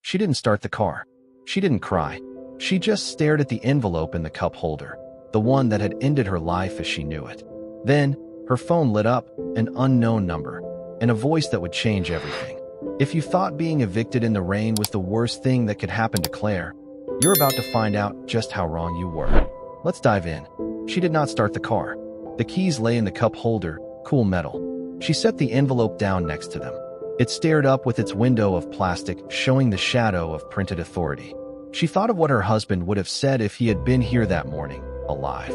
She didn't start the car. She didn't cry. She just stared at the envelope in the cup holder, the one that had ended her life as she knew it. Then, her phone lit up, an unknown number, and a voice that would change everything. If you thought being evicted in the rain was the worst thing that could happen to Claire, you're about to find out just how wrong you were. Let's dive in. She did not start the car. The keys lay in the cup holder, cool metal. She set the envelope down next to them. It stared up with its window of plastic, showing the shadow of printed authority. She thought of what her husband would have said if he had been here that morning, alive.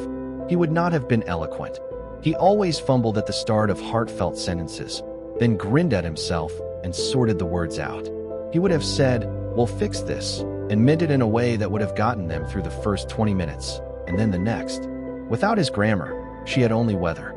He would not have been eloquent. He always fumbled at the start of heartfelt sentences, then grinned at himself and sorted the words out. He would have said, "We'll fix this," and meant it in a way that would have gotten them through the first 20 minutes, and then the next. Without his grammar, she had only weather.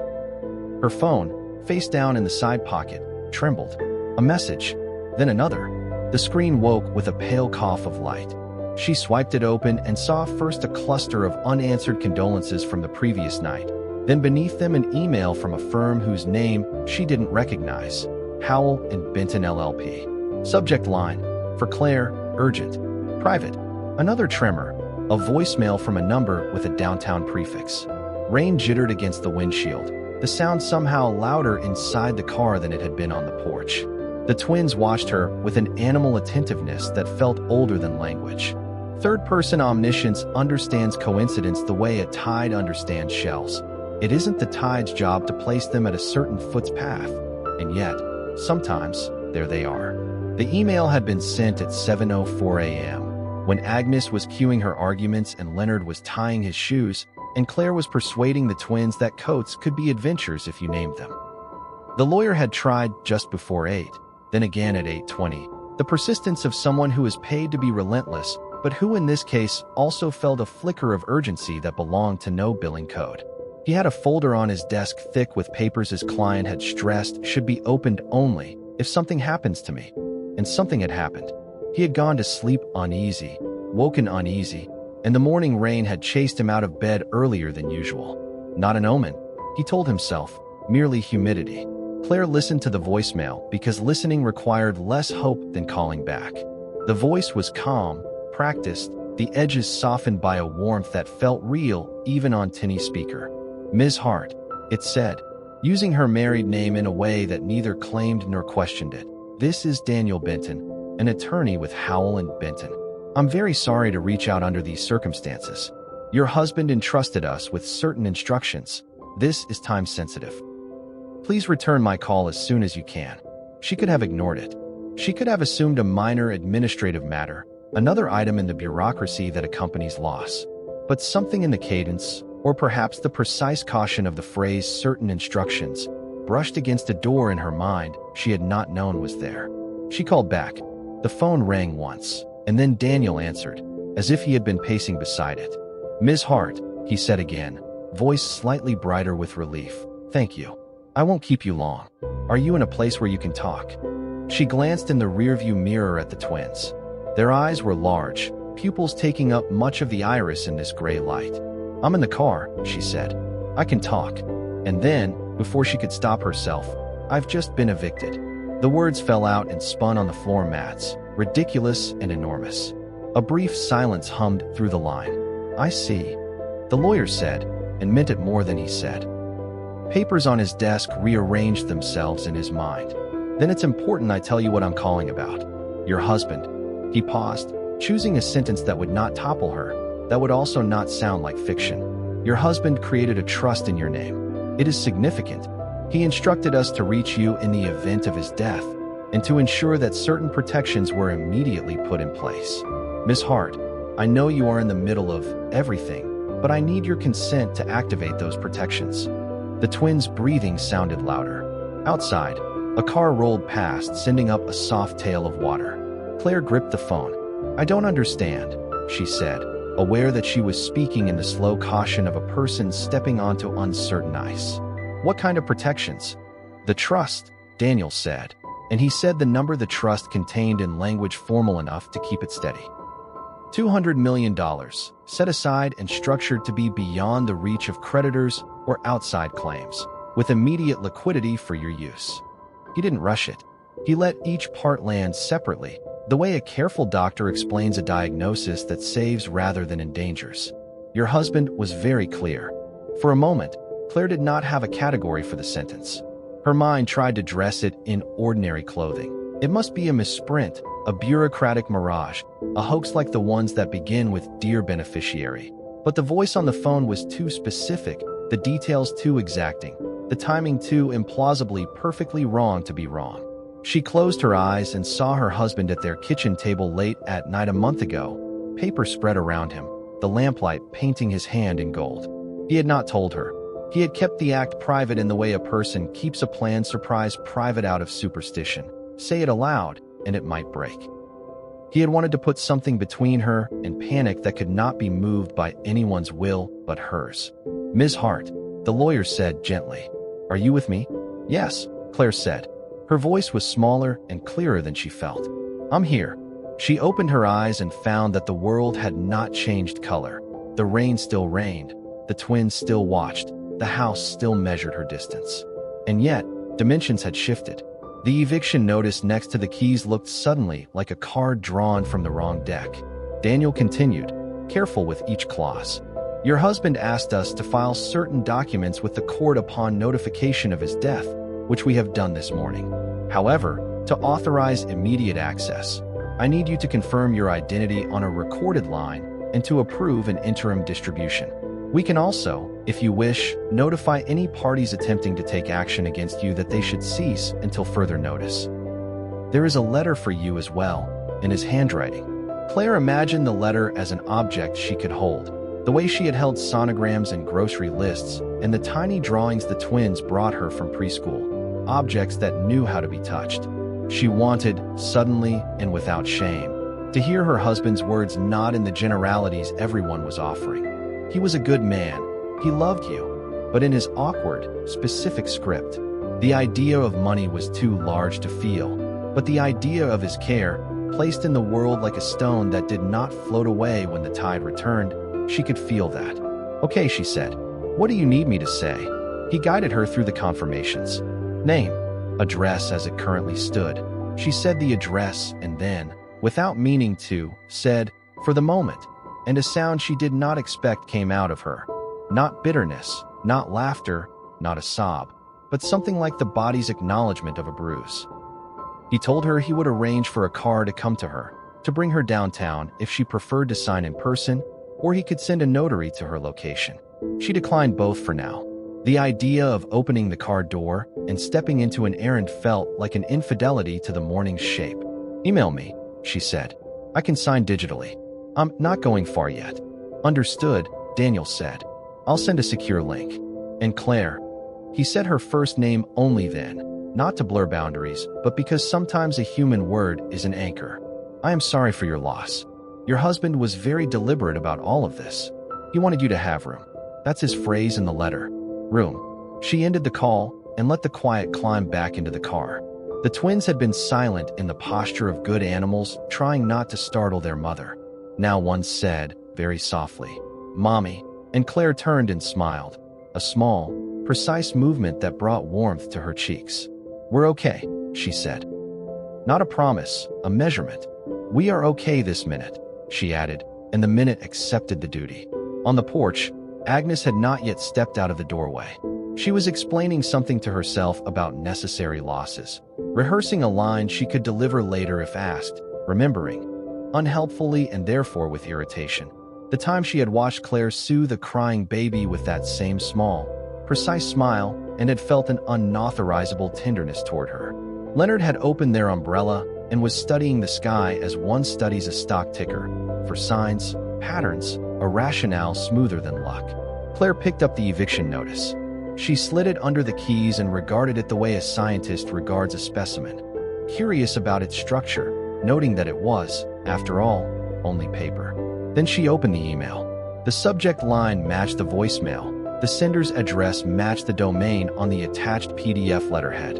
Her phone, face down in the side pocket, trembled. A message, then another. The screen woke with a pale cough of light. She swiped it open and saw first a cluster of unanswered condolences from the previous night, then beneath them an email from a firm whose name she didn't recognize, Howell and Benton LLP. Subject line, for Claire, urgent. Private. Another tremor, a voicemail from a number with a downtown prefix. Rain jittered against the windshield, the sound somehow louder inside the car than it had been on the porch. The twins watched her with an animal attentiveness that felt older than language. Third-person omniscience understands coincidence the way a tide understands shells. It isn't the tide's job to place them at a certain foot's path, and yet, sometimes, there they are. The email had been sent at 7:04 a.m., when Agnes was cueing her arguments and Leonard was tying his shoes, and Claire was persuading the twins that coats could be adventures if you named them. The lawyer had tried just before 8, then again at 8:20. The persistence of someone who is paid to be relentless, but who in this case also felt a flicker of urgency that belonged to no billing code. He had a folder on his desk thick with papers his client had stressed should be opened only if something happens to me. And something had happened. He had gone to sleep uneasy, woken uneasy, and the morning rain had chased him out of bed earlier than usual. Not an omen, he told himself, merely humidity. Claire listened to the voicemail because listening required less hope than calling back. The voice was calm, practiced, the edges softened by a warmth that felt real even on tinny speaker. Ms. Hart, it said, using her married name in a way that neither claimed nor questioned it. This is Daniel Benton, an attorney with Howell and Benton. I'm very sorry to reach out under these circumstances. Your husband entrusted us with certain instructions. This is time sensitive. Please return my call as soon as you can. She could have ignored it. She could have assumed a minor administrative matter, another item in the bureaucracy that accompanies loss. But something in the cadence, or perhaps the precise caution of the phrase certain instructions, brushed against a door in her mind she had not known was there. She called back. The phone rang once, and then Daniel answered, as if he had been pacing beside it. Ms. Hart, he said again, voice slightly brighter with relief. Thank you. I won't keep you long. Are you in a place where you can talk? She glanced in the rearview mirror at the twins. Their eyes were large, pupils taking up much of the iris in this gray light. I'm in the car, she said. I can talk. And then, before she could stop herself, I've just been evicted. The words fell out and spun on the floor mats, ridiculous and enormous. A brief silence hummed through the line. I see. The lawyer said, and meant it more than he said. Papers on his desk rearranged themselves in his mind. Then it's important I tell you what I'm calling about. Your husband. He paused, choosing a sentence that would not topple her, that would also not sound like fiction. Your husband created a trust in your name. It is significant. He instructed us to reach you in the event of his death, and to ensure that certain protections were immediately put in place. Ms. Hart, I know you are in the middle of everything, but I need your consent to activate those protections. The twins' breathing sounded louder. Outside, a car rolled past, sending up a soft tail of water. Claire gripped the phone. I don't understand, she said, aware that she was speaking in the slow caution of a person stepping onto uncertain ice. What kind of protections? The trust, Daniel said, and he said the number the trust contained in language formal enough to keep it steady. $200 million, set aside and structured to be beyond the reach of creditors or outside claims, with immediate liquidity for your use. He didn't rush it. He let each part land separately, The way a careful doctor explains a diagnosis that saves rather than endangers. Your husband was very clear. For a moment, Claire did not have a category for the sentence. Her mind tried to dress it in ordinary clothing. It must be a misprint, a bureaucratic mirage, a hoax like the ones that begin with "Dear Beneficiary." But the voice on the phone was too specific, the details too exacting, the timing too implausibly perfectly wrong to be wrong. She closed her eyes and saw her husband at their kitchen table late at night a month ago, paper spread around him, the lamplight painting his hand in gold. He had not told her. He had kept the act private in the way a person keeps a planned surprise private out of superstition. Say it aloud, and it might break. He had wanted to put something between her and panic that could not be moved by anyone's will but hers. "Ms. Hart," the lawyer said gently. "Are you with me?" "Yes," Claire said. Her voice was smaller and clearer than she felt. "I'm here." She opened her eyes and found that the world had not changed color. The rain still rained. The twins still watched. The house still measured her distance. And yet, dimensions had shifted. The eviction notice next to the keys looked suddenly like a card drawn from the wrong deck. Daniel continued, careful with each clause. "Your husband asked us to file certain documents with the court upon notification of his death, which we have done this morning. However, to authorize immediate access, I need you to confirm your identity on a recorded line and to approve an interim distribution. We can also, if you wish, notify any parties attempting to take action against you that they should cease until further notice. There is a letter for you as well, in his handwriting." Claire imagined the letter as an object she could hold, the way she had held sonograms and grocery lists, and the tiny drawings the twins brought her from preschool, objects that knew how to be touched. She wanted, suddenly and without shame, to hear her husband's words not in the generalities everyone was offering. He was a good man. He loved you. But in his awkward, specific script, the idea of money was too large to feel. But the idea of his care, placed in the world like a stone that did not float away when the tide returned, she could feel that. "Okay," she said. "What do you need me to say?" He guided her through the confirmations. "Name, address as it currently stood." She said the address and then, without meaning to, said, "For the moment," and a sound she did not expect came out of her. Not bitterness, not laughter, not a sob, but something like the body's acknowledgement of a bruise. He told her he would arrange for a car to come to her, to bring her downtown if she preferred to sign in person, or he could send a notary to her location. She declined both for now. The idea of opening the car door and stepping into an errand felt like an infidelity to the morning's shape. "Email me," she said. "I can sign digitally. I'm not going far yet." "Understood," Daniel said. "I'll send a secure link." "And Claire." He said her first name only then, not to blur boundaries, but because sometimes a human word is an anchor. "I am sorry for your loss. Your husband was very deliberate about all of this. He wanted you to have room." That's his phrase in the letter. Room. She ended the call and let the quiet climb back into the car. The twins had been silent in the posture of good animals, trying not to startle their mother. Now one said, very softly, "Mommy," and Claire turned and smiled, a small, precise movement that brought warmth to her cheeks. "We're okay," she said. Not a promise, a measurement. "We are okay this minute," she added, and the minute accepted the duty. On the porch, Agnes had not yet stepped out of the doorway. She was explaining something to herself about necessary losses, rehearsing a line she could deliver later if asked, remembering, unhelpfully and therefore with irritation, the time she had watched Claire soothe a crying baby with that same small, precise smile and had felt an unauthorizable tenderness toward her. Leonard had opened their umbrella and was studying the sky as one studies a stock ticker, for signs, patterns, a rationale smoother than luck. Claire picked up the eviction notice. She slid it under the keys and regarded it the way a scientist regards a specimen, curious about its structure, noting that it was, after all, only paper. Then she opened the email. The subject line matched the voicemail. The sender's address matched the domain on the attached PDF letterhead.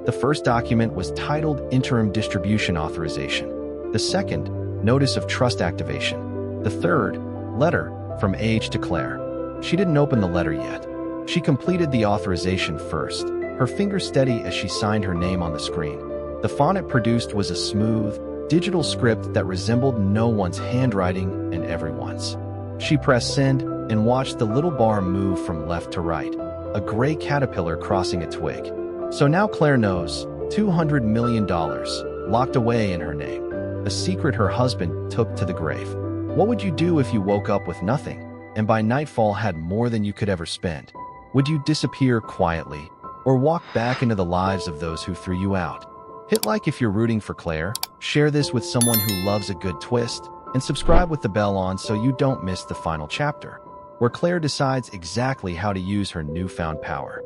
The first document was titled Interim Distribution Authorization. The second, Notice of Trust Activation. The third, Letter from Age to Claire. She didn't open the letter yet. She completed the authorization first, her finger steady as she signed her name on the screen. The font it produced was a smooth, digital script that resembled no one's handwriting and everyone's. She pressed send and watched the little bar move from left to right, a gray caterpillar crossing a twig. So now Claire knows $200 million locked away in her name, a secret her husband took to the grave. What would you do if you woke up with nothing and by nightfall had more than you could ever spend? Would you disappear quietly or walk back into the lives of those who threw you out? Hit like if you're rooting for Claire, share this with someone who loves a good twist, and subscribe with the bell on so you don't miss the final chapter, where Claire decides exactly how to use her newfound power.